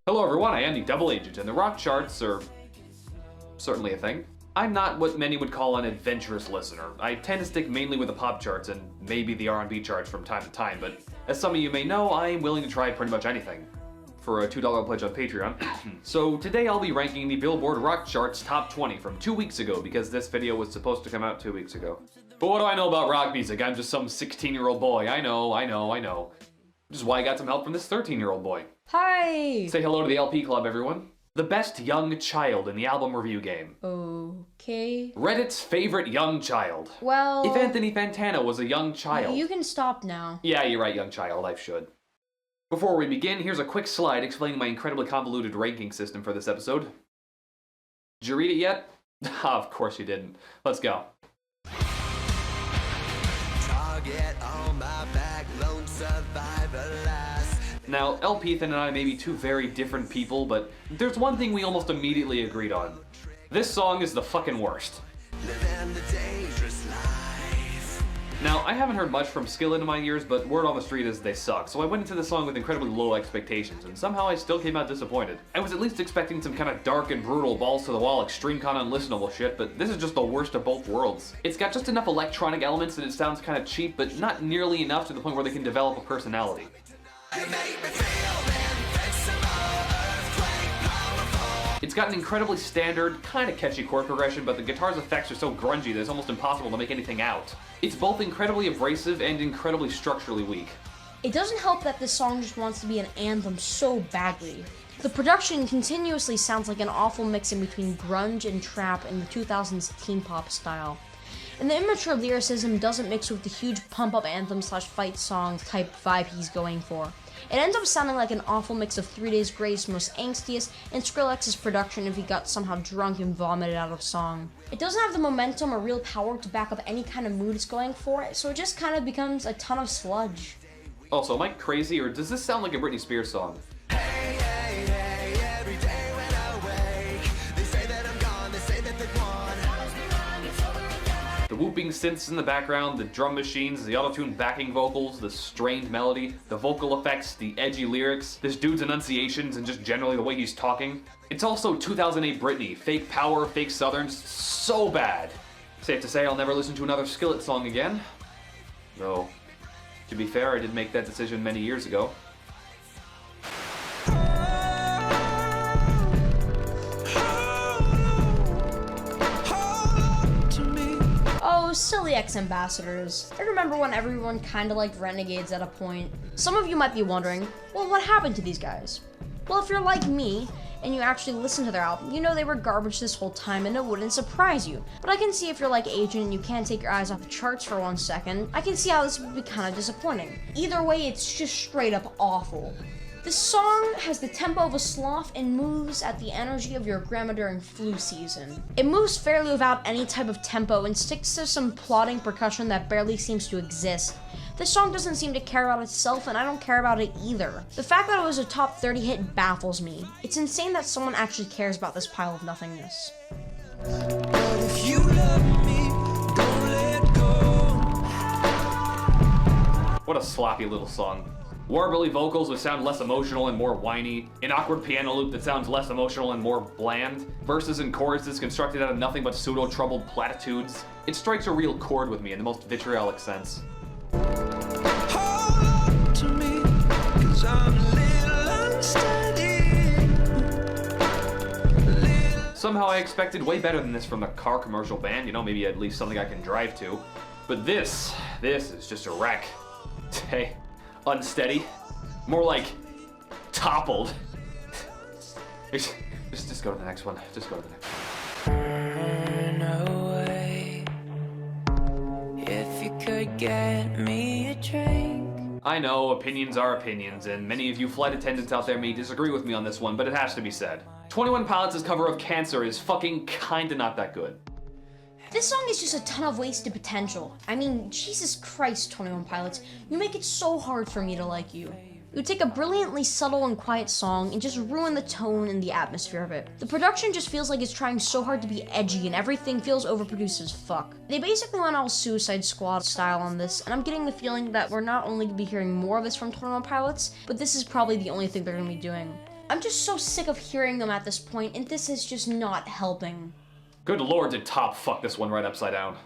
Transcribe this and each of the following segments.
Hello everyone, I am the Double Agent, and the rock charts are certainly a thing. I'm not what many would call an adventurous listener. I tend to stick mainly with the pop charts and maybe the R&B charts from time to time, but as some of you may know, I'm willing to try pretty much anything for a $2 pledge on Patreon. So today I'll be ranking the Billboard rock charts top 20 from 2 weeks ago, because this video was supposed to come out 2 weeks ago. But what do I know about rock music? I'm just some 16-year-old boy. I know. Which is why I got some help from this 13-year-old boy. Hi! Say hello to the LP Club, everyone. The best young child in the album review game. Okay. Reddit's favorite young child. Well... If Anthony Fantano was a young child. You can stop now. Yeah, you're right, young child, I should. Before we begin, here's a quick slide explaining my incredibly convoluted ranking system for this episode. Did you read it yet? Of course you didn't. Let's go. Target on my back, lone survivor last. Now, LP Ethan and I may be two very different people, but there's one thing we almost immediately agreed on. This song is the fucking worst. Now, I haven't heard much from Skillet in my years, but word on the street is they suck, so I went into the song with incredibly low expectations, and somehow I still came out disappointed. I was at least expecting some kind of dark and brutal, balls-to-the-wall, extreme-con unlistenable shit, but this is just the worst of both worlds. It's got just enough electronic elements that it sounds kind of cheap, but not nearly enough to the point where they can develop a personality. It's got an incredibly standard, kind of catchy chord progression, but the guitar's effects are so grungy that it's almost impossible to make anything out. It's both incredibly abrasive and incredibly structurally weak. It doesn't help that this song just wants to be an anthem so badly. The production continuously sounds like an awful mix in between grunge and trap in the 2000s teen pop style. And the immature lyricism doesn't mix with the huge pump-up anthem/fight song type vibe he's going for. It ends up sounding like an awful mix of 3 Days Grace's most angstiest and Skrillex's production if he got somehow drunk and vomited out of song. It doesn't have the momentum or real power to back up any kind of mood it's going for, so it just kind of becomes a ton of sludge. Also, am I crazy, or does this sound like a Britney Spears song? The whooping synths in the background, the drum machines, the auto-tune backing vocals, the strained melody, the vocal effects, the edgy lyrics, this dude's enunciations, and just generally the way he's talking. It's also 2008 Britney, fake power, fake southerns, so bad. Safe to say I'll never listen to another Skillet song again. Though, to be fair, I did make that decision many years ago. Oh, silly ex-ambassadors. I remember when everyone kinda liked Renegades at a point. Some of you might be wondering, well, what happened to these guys? Well, if you're like me, and you actually listen to their album, you know they were garbage this whole time and it wouldn't surprise you. But I can see if you're like Agent and you can't take your eyes off the charts for 1 second, I can see how this would be kinda disappointing. Either way, it's just straight up awful. This song has the tempo of a sloth and moves at the energy of your grandma during flu season. It moves fairly without any type of tempo and sticks to some plodding percussion that barely seems to exist. This song doesn't seem to care about itself, and I don't care about it either. The fact that it was a top 30 hit baffles me. It's insane that someone actually cares about this pile of nothingness. But if you love me, don't let go. What a sloppy little song. Warbly vocals that sound less emotional and more whiny, an awkward piano loop that sounds less emotional and more bland, verses and choruses constructed out of nothing but pseudo-troubled platitudes. It strikes a real chord with me in the most vitriolic sense. Hold on to me, 'cause I'm a little unsteady. Somehow I expected way better than this from the car commercial band, you know, maybe at least something I can drive to. But this is just a wreck. Hey. Unsteady. More like toppled. Just go to the next one. Just go to the next one. Run away. If you could get me a drink. I know, opinions are opinions, and many of you flight attendants out there may disagree with me on this one, but it has to be said. 21 Pilots' cover of Cancer is fucking kinda not that good. This song is just a ton of wasted potential. I mean, Jesus Christ, 21 Pilots, you make it so hard for me to like you. You take a brilliantly subtle and quiet song and just ruin the tone and the atmosphere of it. The production just feels like it's trying so hard to be edgy and everything feels overproduced as fuck. They basically went all Suicide Squad style on this, and I'm getting the feeling that we're not only going to be hearing more of this from 21 Pilots, but this is probably the only thing they're going to be doing. I'm just so sick of hearing them at this point, and this is just not helping. Good lord, did Top fuck this one right upside down.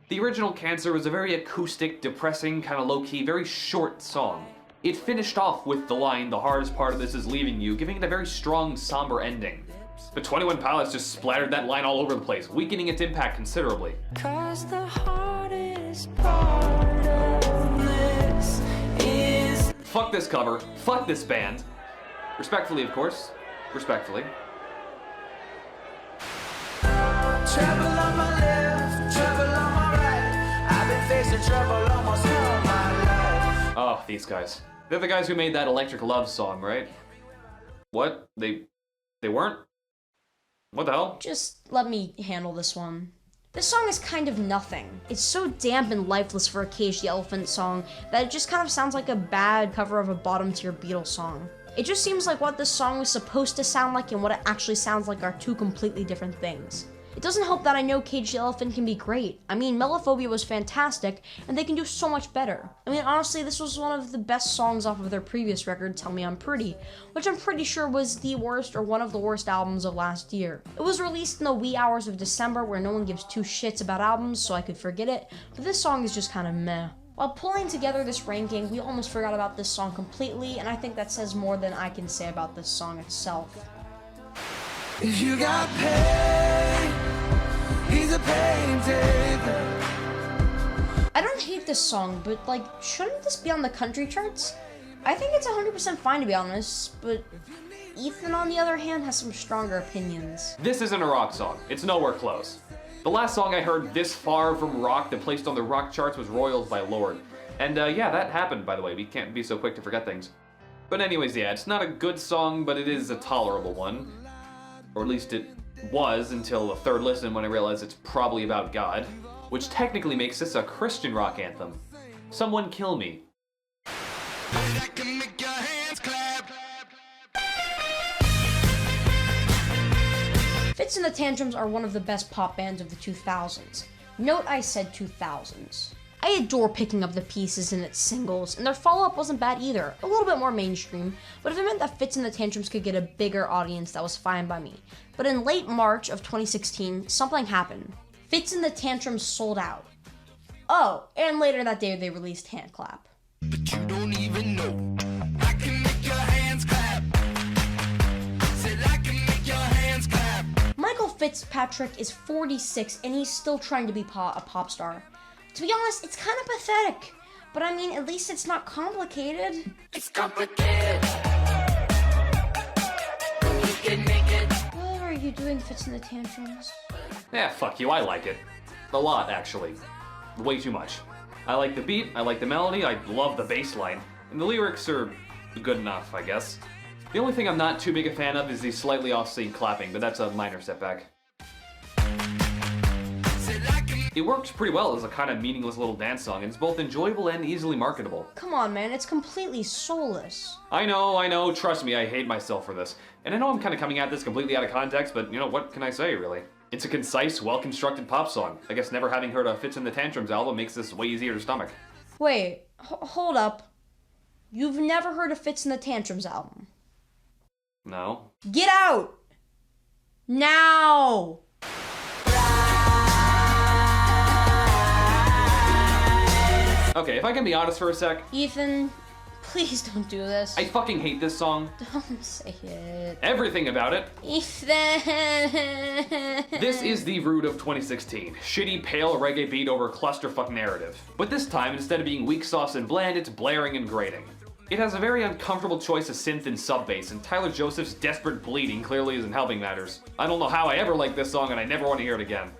The original Cancer was a very acoustic, depressing, kind of low-key, very short song. It finished off with the line, "The hardest part of this is leaving you," giving it a very strong, somber ending. But 21 Pilots just splattered that line all over the place, weakening its impact considerably. 'Cause the hardest part of this is Fuck this cover, fuck this band. Respectfully, of course. Respectfully. trouble on my left, trouble on my right. I've been facing trouble almost all my life. Oh, these guys. They're the guys who made that Electric Love song, right? What? They weren't? What the hell? Just let me handle this one. This song is kind of nothing. It's so damp and lifeless for a Cage the Elephant song that it just kind of sounds like a bad cover of a bottom-tier Beatles song. It just seems like what this song was supposed to sound like and what it actually sounds like are two completely different things. It doesn't help that I know Cage the Elephant can be great. I mean, Melophobia was fantastic, and they can do so much better. I mean, honestly, this was one of the best songs off of their previous record, Tell Me I'm Pretty, which I'm pretty sure was the worst or one of the worst albums of last year. It was released in the wee hours of December where no one gives two shits about albums, so I could forget it, but this song is just kind of meh. While pulling together this ranking, we almost forgot about this song completely, and I think that says more than I can say about this song itself. If you got pain, he's a pain taker. I don't hate this song, but like, shouldn't this be on the country charts? I think it's 100% fine to be honest, but Ethan on the other hand has some stronger opinions. This isn't a rock song. It's nowhere close. The last song I heard this far from rock that placed on the rock charts was Royals by Lorde. And yeah, that happened, by the way. We can't be so quick to forget things. But anyways, yeah, it's not a good song, but it is a tolerable one. Or at least it was until the third listen when I realized it's probably about God. Which technically makes this a Christian rock anthem. Someone Kill Me. Fitz and the Tantrums are one of the best pop bands of the 2000s. Note I said 2000s. I adore Picking Up the Pieces and its singles, and their follow-up wasn't bad either, a little bit more mainstream, but if it meant that Fitz and the Tantrums could get a bigger audience, that was fine by me. But in late March of 2016, something happened. Fitz and the Tantrums sold out. Oh, and later that day they released Hand Clap. But you don't even know. I can make your hands clap. Said I can make your hands clap. Michael Fitzpatrick is 46 and he's still trying to be a pop star. To be honest, it's kind of pathetic. But I mean, at least it's not complicated. It's complicated. You can make it. What are you doing, Fitz and the Tantrums? Yeah, fuck you, I like it. A lot, actually. Way too much. I like the beat, I like the melody, I love the bass line, and the lyrics are good enough, I guess. The only thing I'm not too big a fan of is the slightly off-scene clapping, but that's a minor setback. It works pretty well as a kind of meaningless little dance song, and it's both enjoyable and easily marketable. Come on, man, it's completely soulless. I know, trust me, I hate myself for this. And I know I'm kind of coming at this completely out of context, but you know, what can I say, really? It's a concise, well-constructed pop song. I guess never having heard a Fitz and the Tantrums album makes this way easier to stomach. Wait, hold up. You've never heard a Fitz and the Tantrums album? No? Get out! Now! Okay, if I can be honest for a sec. Ethan, please don't do this. I fucking hate this song. Don't say it. Everything about it. Ethan! This is the root of 2016. Shitty, pale reggae beat over clusterfuck narrative. But this time, instead of being weak sauce and bland, it's blaring and grating. It has a very uncomfortable choice of synth and sub-bass, and Tyler Joseph's desperate bleeding clearly isn't helping matters. I don't know how I ever liked this song, and I never want to hear it again.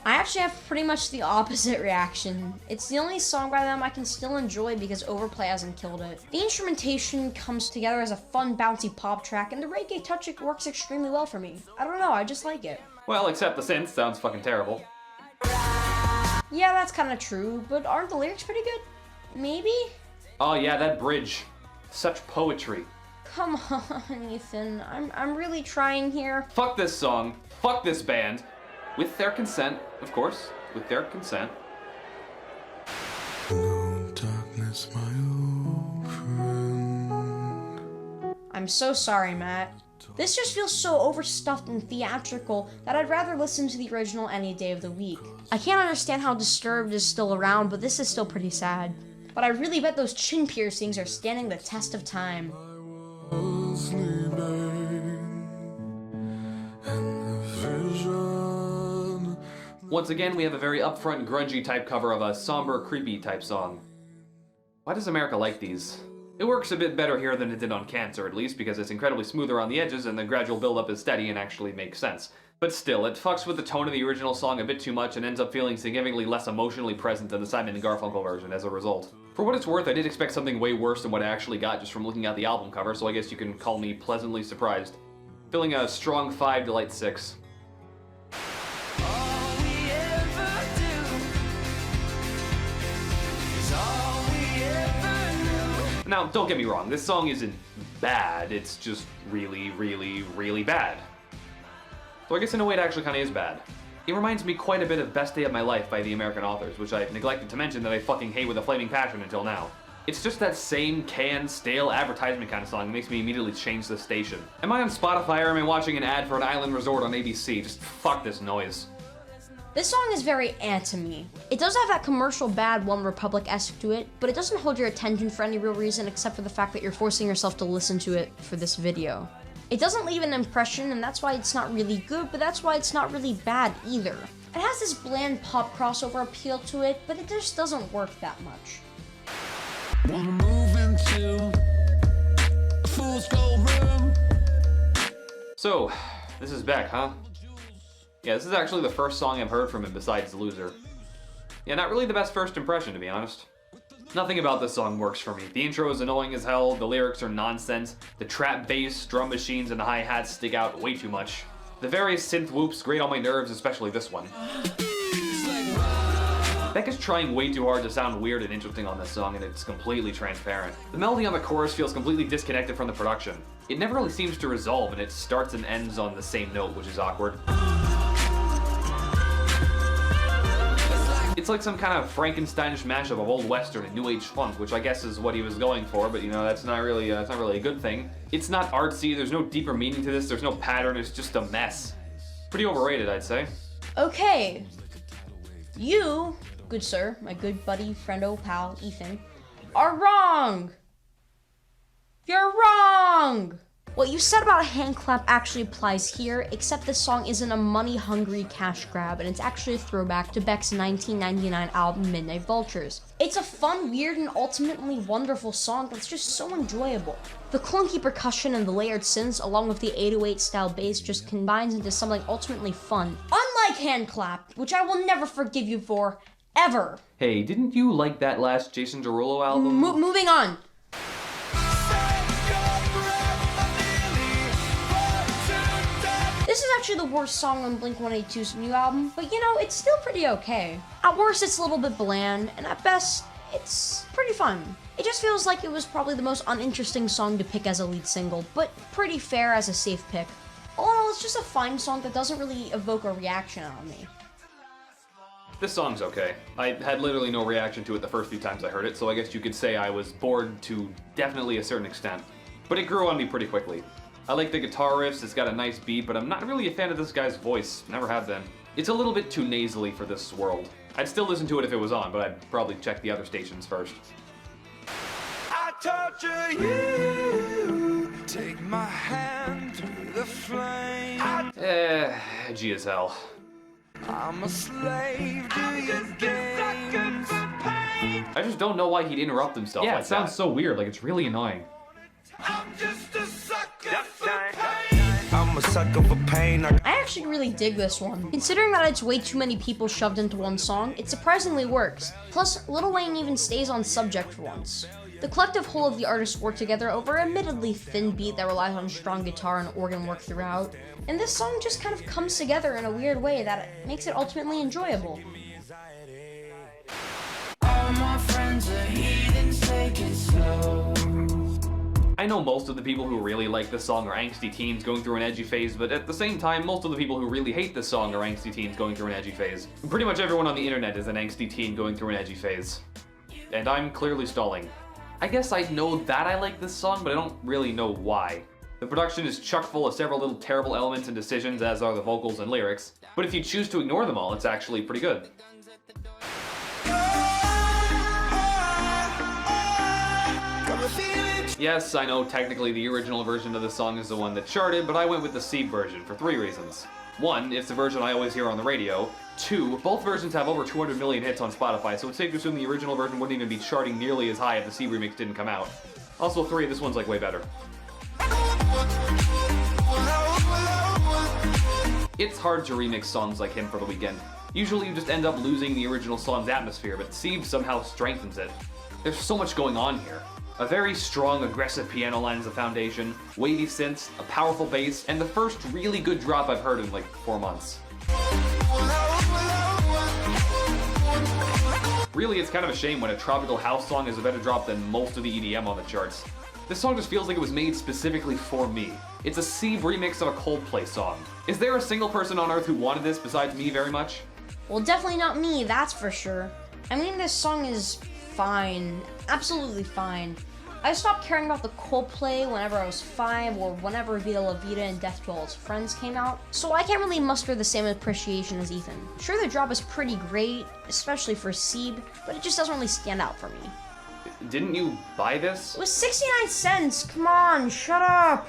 I actually have pretty much the opposite reaction. It's the only song by them I can still enjoy because Overplay hasn't killed it. The instrumentation comes together as a fun, bouncy pop track, and the reggae touch works extremely well for me. I don't know, I just like it. Well, except the synth sounds fucking terrible. Yeah, that's kind of true, but aren't the lyrics pretty good? Maybe? Oh yeah, that bridge. Such poetry. Come on, Ethan. I'm really trying here. Fuck this song. Fuck this band. With their consent, of course. With their consent. Hello, darkness, my old friend. I'm so sorry, Matt. This just feels so overstuffed and theatrical that I'd rather listen to the original any day of the week. I can't understand how Disturbed is still around, but this is still pretty sad. But I really bet those chin piercings are standing the test of time. Once again, we have a very upfront, grungy type cover of a somber, creepy type song. Why does America like these? It works a bit better here than it did on Cancer, at least, because it's incredibly smoother on the edges and the gradual build-up is steady and actually makes sense. But still, it fucks with the tone of the original song a bit too much and ends up feeling significantly less emotionally present than the Simon & Garfunkel version as a result. For what it's worth, I did expect something way worse than what I actually got just from looking at the album cover, so I guess you can call me pleasantly surprised. Feeling a strong 5 to light 6. Now, don't get me wrong, this song isn't bad, it's just really, really, really bad. So I guess in a way it actually kind of is bad. It reminds me quite a bit of Best Day of My Life by the American Authors, which I've neglected to mention that I fucking hate with a flaming passion until now. It's just that same canned, stale advertisement kind of song that makes me immediately change the station. Am I on Spotify or am I watching an ad for an island resort on ABC? Just fuck this noise. This song is very anti-me. It does have that commercial bad One Republic-esque to it, but it doesn't hold your attention for any real reason except for the fact that you're forcing yourself to listen to it for this video. It doesn't leave an impression, and that's why it's not really good, but that's why it's not really bad either. It has this bland pop crossover appeal to it, but it just doesn't work that much. Wanna move into a fool's gold room. So, this is Beck, huh? Yeah, this is actually the first song I've heard from him besides Loser. Yeah, not really the best first impression, to be honest. Nothing about this song works for me. The intro is annoying as hell, the lyrics are nonsense, the trap bass, drum machines, and the hi-hats stick out way too much. The various synth whoops grate on my nerves, especially this one. Beck is trying way too hard to sound weird and interesting on this song, and it's completely transparent. The melody on the chorus feels completely disconnected from the production. It never really seems to resolve, and it starts and ends on the same note, which is awkward. It's like some kind of Frankensteinish mashup of old western and new age funk, which I guess is what he was going for, but you know, that's not really a good thing. It's not artsy, there's no deeper meaning to this, there's no pattern, it's just a mess. Pretty overrated, I'd say. Okay. You, good sir, my good buddy, friendo, pal, Ethan, are wrong! You're wrong! What you said about a hand clap actually applies here, except this song isn't a money-hungry cash grab, and it's actually a throwback to Beck's 1999 album Midnight Vultures. It's a fun, weird, and ultimately wonderful song that's just so enjoyable. The clunky percussion and the layered synths, along with the 808-style bass, just combines into something ultimately fun. Unlike Hand Clap, which I will never forgive you for, ever. Hey, didn't you like that last Jason Derulo album? Moving on. This is actually the worst song on Blink-182's new album, but you know, it's still pretty okay. At worst, it's a little bit bland, and at best, it's pretty fun. It just feels like it was probably the most uninteresting song to pick as a lead single, but pretty fair as a safe pick. All in all, it's just a fine song that doesn't really evoke a reaction on me. This song's okay. I had literally no reaction to it the first few times I heard it, so I guess you could say I was bored to definitely a certain extent. But it grew on me pretty quickly. I like the guitar riffs, it's got a nice beat, but I'm not really a fan of this guy's voice. Never have been. It's a little bit too nasally for this world. I'd still listen to it if it was on, but I'd probably check the other stations first. I torture you. Take my hand through the flame. Edgy as hell. I'm a slave to your games. I just don't know why he'd interrupt himself like that. Yeah, it sounds so weird, like it's really annoying. I'm just a sucker for pain. I'm a sucker for pain. I actually really dig this one. Considering that it's way too many people shoved into one song, it surprisingly works. Plus, Lil Wayne even stays on subject for once. The collective whole of the artists work together over an admittedly thin beat that relies on strong guitar and organ work throughout. And this song just kind of comes together in a weird way that makes it ultimately enjoyable. All my friends are heathens, take it slow. I know most of the people who really like this song are angsty teens going through an edgy phase, but at the same time, most of the people who really hate this song are angsty teens going through an edgy phase. Pretty much everyone on the internet is an angsty teen going through an edgy phase. And I'm clearly stalling. I guess I know that I like this song, but I don't really know why. The production is chock full of several little terrible elements and decisions, as are the vocals and lyrics, but if you choose to ignore them all, it's actually pretty good. Yes, I know technically the original version of the song is the one that charted, but I went with the Siebe version for 3 reasons. 1, it's the version I always hear on the radio. 2, both versions have over 200 million hits on Spotify, so it's safe to assume the original version wouldn't even be charting nearly as high if the Siebe remix didn't come out. Also 3, this one's like way better. It's hard to remix songs like him for the weekend. Usually you just end up losing the original song's atmosphere, but Siebe somehow strengthens it. There's so much going on here. A very strong, aggressive piano line as a foundation, wavy synths, a powerful bass, and the first really good drop I've heard in like 4 months. Really, it's kind of a shame when a tropical house song is a better drop than most of the EDM on the charts. This song just feels like it was made specifically for me. It's a Siebe remix of a Coldplay song. Is there a single person on earth who wanted this besides me very much? Well, definitely not me, that's for sure. I mean, this song is fine, absolutely fine. I stopped caring about the Coldplay whenever I was 5 or whenever Vida La Vida and Death to All Its Friends came out, so I can't really muster the same appreciation as Ethan. Sure, the drop is pretty great, especially for Siebe, but it just doesn't really stand out for me. Didn't you buy this? It was 69 cents, come on, shut up!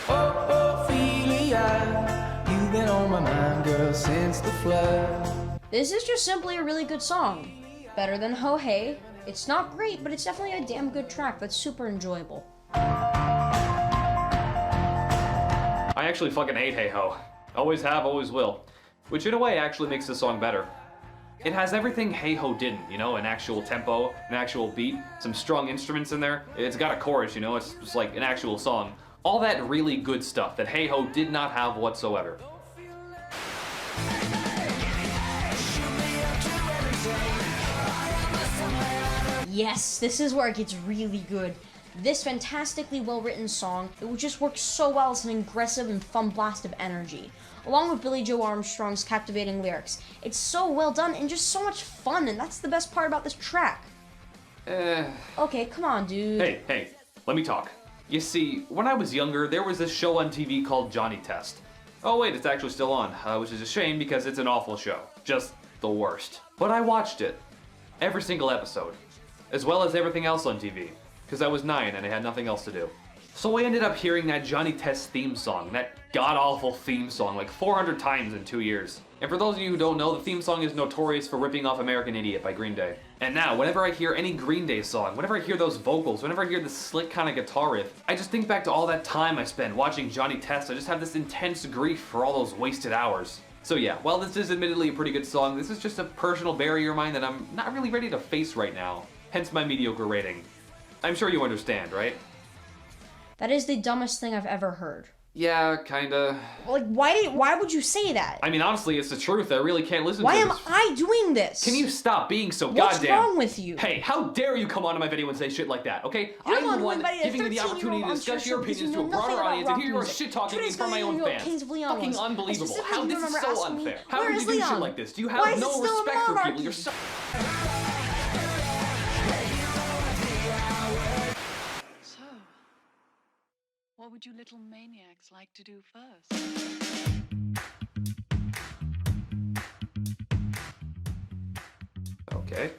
Oh, Ophelia, you've been on my mind, girl, since the flood. This is just simply a really good song. Better than Ho Hey. It's not great, but it's definitely a damn good track that's super enjoyable. I actually fucking hate Hey Ho. Always have, always will. Which in a way actually makes the song better. It has everything Hey Ho didn't, you know, an actual tempo, an actual beat, some strong instruments in there. It's got a chorus, you know, it's just like an actual song. All that really good stuff that Hey Ho did not have whatsoever. Yes, this is where it gets really good. This fantastically well-written song, it would just work so well as an aggressive and fun blast of energy. Along with Billy Joe Armstrong's captivating lyrics. It's so well done and just so much fun, and that's the best part about this track. Okay, come on, dude. Hey, let me talk. You see, when I was younger, there was this show on TV called Johnny Test. Oh wait, it's actually still on, which is a shame because it's an awful show. Just the worst. But I watched it. Every single episode. As well as everything else on TV, because I was 9 and I had nothing else to do. So I ended up hearing that Johnny Test theme song, that god-awful theme song, like 400 times in 2 years. And for those of you who don't know, the theme song is notorious for ripping off American Idiot by Green Day. And now, whenever I hear any Green Day song, whenever I hear those vocals, whenever I hear the slick kind of guitar riff, I just think back to all that time I spent watching Johnny Test. I just have this intense grief for all those wasted hours. So yeah, while this is admittedly a pretty good song, this is just a personal barrier of mine that I'm not really ready to face right now. Hence my mediocre rating. I'm sure you understand, right? That is the dumbest thing I've ever heard. Yeah, kinda. Like, why would you say that? I mean, honestly, it's the truth. I really can't listen Why to am this. I doing this? Can you stop being so What's goddamn... wrong with you? Hey, how dare you come onto my video and say shit like that, okay? You're I'm the one invited a giving you the 13-year-old opportunity to onto discuss your your show because opinions you to a know nothing broader about audience and rock hear your music. shit-talking 2 days from my ago, own you know fans. Kings of Leon Fucking was. unbelievable. I How this is remember so asking me, unfair. How where could is you do shit Leon? like this? Do you Why have is it no still a respect for monarchy? people? You're so... What would you little maniacs like to do first? Okay.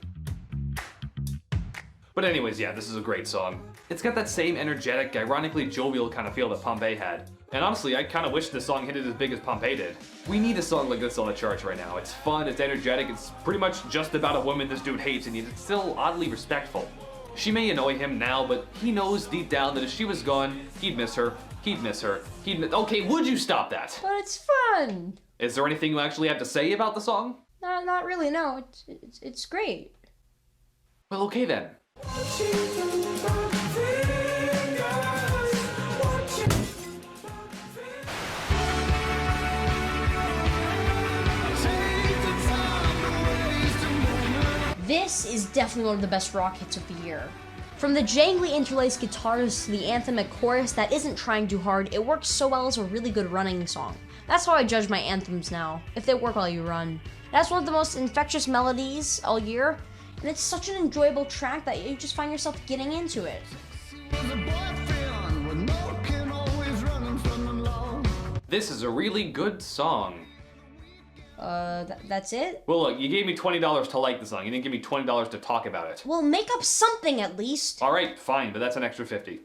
But anyways, yeah, this is a great song. It's got that same energetic, ironically jovial kind of feel that Pompeii had. And honestly, I kind of wish this song hit it as big as Pompeii did. We need a song like this on the charts right now. It's fun, it's energetic, it's pretty much just about a woman this dude hates, and yet it's still oddly respectful. She may annoy him now, but he knows deep down that if she was gone, he'd miss her, Okay, would you stop that? But it's fun. Is there anything you actually have to say about the song? Not really, no. It's great. Well, okay then. This is definitely one of the best rock hits of the year. From the jangly interlaced guitars to the anthemic chorus that isn't trying too hard, it works so well as a really good running song. That's how I judge my anthems now, if they work while you run. It has one of the most infectious melodies all year, and it's such an enjoyable track that you just find yourself getting into it. Was a boyfriend with no This is a really good song. That's it? Well, look, you gave me $20 to like the song. You didn't give me $20 to talk about it. Well, make up something at least. All right, fine, but that's an extra 50.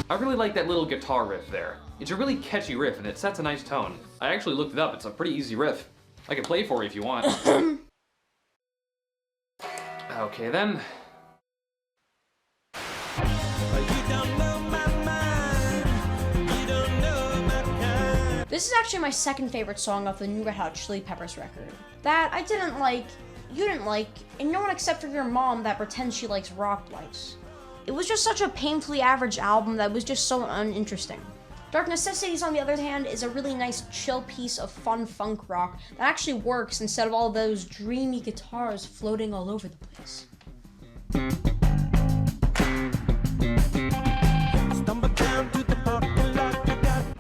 I really like that little guitar riff there. It's a really catchy riff, and it sets a nice tone. I actually looked it up. It's a pretty easy riff. I can play for you if you want. Okay, then. This is actually my second favorite song off the new Red Hot Chili Peppers record. That I didn't like, you didn't like, and no one except for your mom that pretends she likes rock likes. It was just such a painfully average album that was just so uninteresting. Dark Necessities, on the other hand, is a really nice chill piece of fun funk rock that actually works instead of all those dreamy guitars floating all over the place.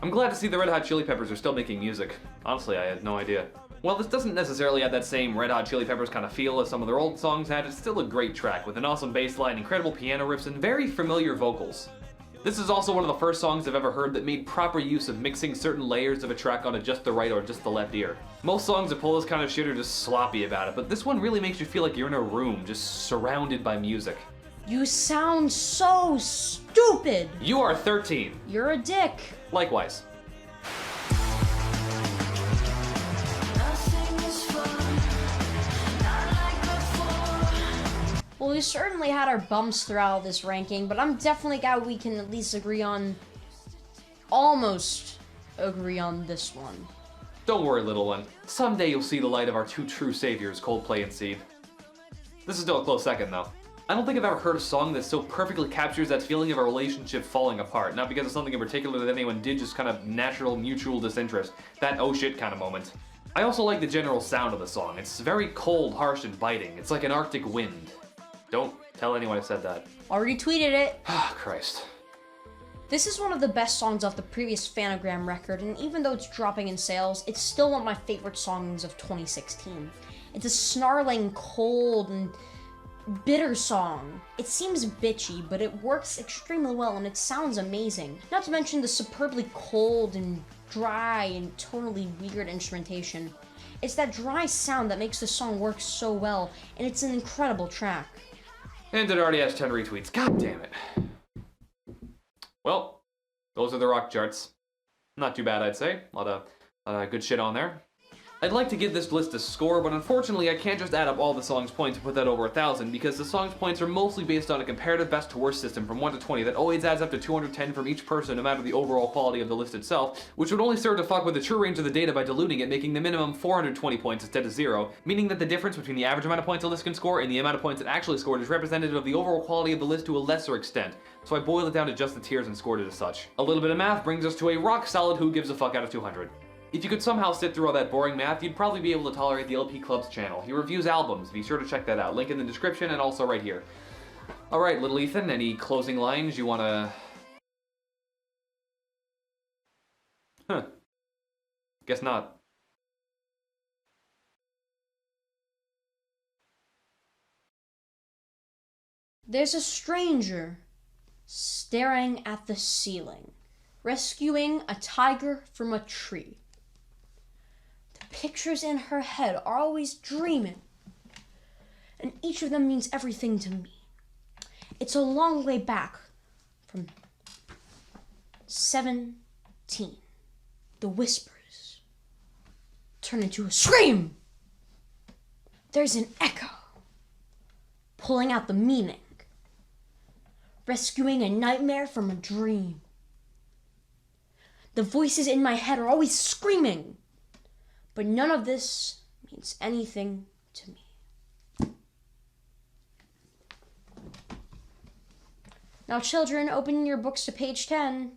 I'm glad to see the Red Hot Chili Peppers are still making music. Honestly, I had no idea. While this doesn't necessarily have that same Red Hot Chili Peppers kind of feel as some of their old songs had, it's still a great track with an awesome bass line, incredible piano riffs, and very familiar vocals. This is also one of the first songs I've ever heard that made proper use of mixing certain layers of a track onto just the right or just the left ear. Most songs that pull this kind of shit are just sloppy about it, but this one really makes you feel like you're in a room just surrounded by music. You sound so stupid! You are 13. You're a dick. Likewise. Well, we certainly had our bumps throughout this ranking, but I'm definitely glad we can at least almost agree on this one. Don't worry, little one. Someday you'll see the light of our two true saviors, Coldplay and Seed. This is still a close second, though. I don't think I've ever heard a song that so perfectly captures that feeling of a relationship falling apart, not because of something in particular that anyone did, just kind of natural mutual disinterest. That oh shit kind of moment. I also like the general sound of the song. It's very cold, harsh, and biting. It's like an Arctic wind. Don't tell anyone I said that. Already tweeted it. Ah, Christ. This is one of the best songs off the previous Phanogram record, and even though it's dropping in sales, it's still one of my favorite songs of 2016. It's a snarling, cold, and bitter song. It seems bitchy, but it works extremely well and it sounds amazing. Not to mention the superbly cold and dry and tonally weird instrumentation. It's that dry sound that makes the song work so well, and it's an incredible track. And it already has 10 retweets. God damn it. Well, those are the rock charts. Not too bad, I'd say. A lot of good shit on there. I'd like to give this list a score, but unfortunately I can't just add up all the song's points and put that over 1,000, because the song's points are mostly based on a comparative best to worst system from 1 to 20 that always adds up to 210 from each person no matter the overall quality of the list itself, which would only serve to fuck with the true range of the data by diluting it, making the minimum 420 points instead of 0, meaning that the difference between the average amount of points a list can score and the amount of points it actually scored is representative of the overall quality of the list to a lesser extent, so I boiled it down to just the tiers and scored it as such. A little bit of math brings us to a rock solid who gives a fuck out of 200. If you could somehow sit through all that boring math, you'd probably be able to tolerate the LP Club's channel. He reviews albums, be sure to check that out. Link in the description and also right here. Alright, little Ethan, any closing lines you wanna... Guess not. There's a stranger staring at the ceiling, rescuing a tiger from a tree. The pictures in her head are always dreaming, and each of them means everything to me. It's a long way back from 17. The whispers turn into a scream. There's an echo, pulling out the meaning, rescuing a nightmare from a dream. The voices in my head are always screaming, but none of this means anything to me. Now, children, open your books to page 10.